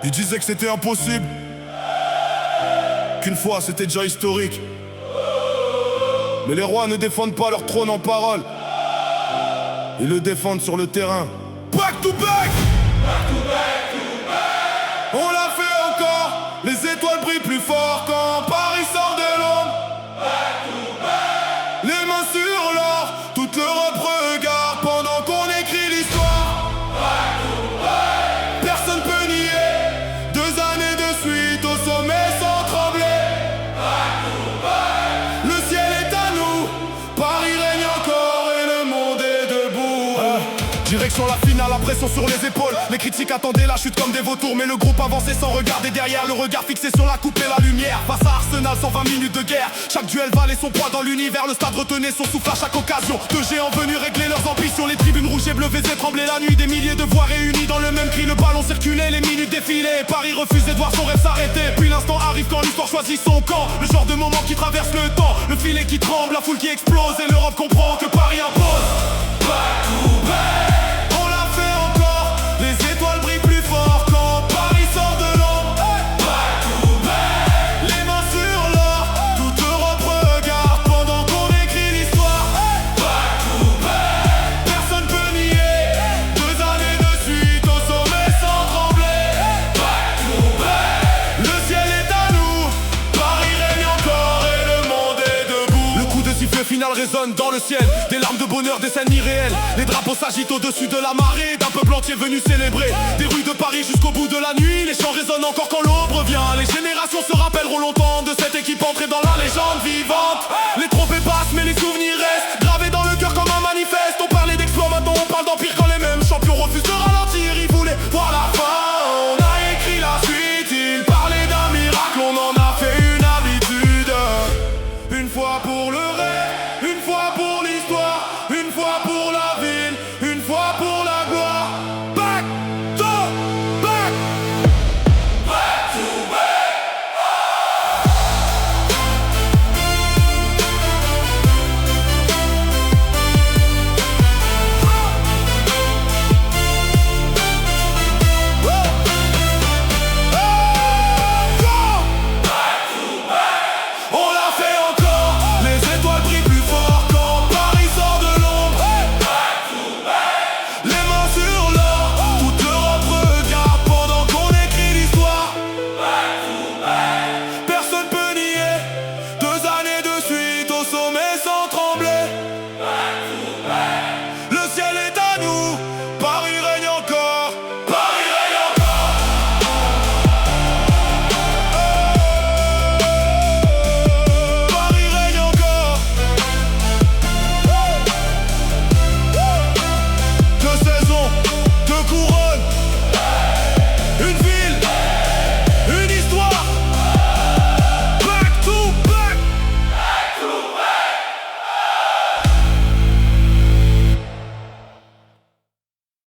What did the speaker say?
Ils disaient que c'était impossible, qu'une fois c'était déjà historique. Mais les rois ne défendent pas leur trône en parole, ils le défendent sur le terrain. Back to back, on l'a fait encore. Les étoiles brillent plus fort quand Paris sort de l'ombre. Les mains sur l'or, toute l'Europe regarde pendant qu'on écrit l'histoire. Personne peut nier 2 années de suite au sommet sans trembler. Le ciel est à nous, Paris règne encore et le monde est debout. Direction la finale, la pression sur les épaules. Les critiques attendaient la chute comme des vautours, mais le groupe avançait sans regarder derrière. Le regard fixé sur la coupe et la lumière. Face à Arsenal, 120 minutes de guerre. Chaque duel valait son poids dans l'univers. Le stade retenait son souffle à chaque occasion. Deux géants venus régler leurs ambitions. Les tribunes rouges et bleues faisaient trembler la nuit. Des milliers de voix réunies dans le même cri. Le ballon circulait, les minutes défilaient. Paris refusait de voir son rêve s'arrêter. Puis l'instant arrive quand l'histoire choisit son camp. Le genre de moment qui traverse le temps. Le filet qui tremble, la foule qui explose. Et l'Europe comprend que Paris impose. Back to back. Les étoiles brillent plus fort quand Paris sort de l'ombre. Back to back. Les mains sur l'or, toute Europe regarde pendant qu'on écrit l'histoire. Back to back. Personne peut nier 2 années de suite au sommet sans trembler. Back to back. Le ciel est à nous, Paris règne encore et le monde est debout. Le coup de sifflet final résonne dans le ciel. Des larmes de bonheur, des scènes irréelles. Les drapeaux s'agitent au-dessus de la marée d'un peuple entier venu célébrer. Des rues de Paris jusqu'au bout de la nuit. Les chants résonnent encore quand l'aube revient. Les générations se rappelleront longtemps de cette équipe entrée dans la légende vivante. Les trophées passent mais les souvenirs restent gravés dans le cœur comme un manifeste. On parlait d'exploit, maintenant on parle d'empire quand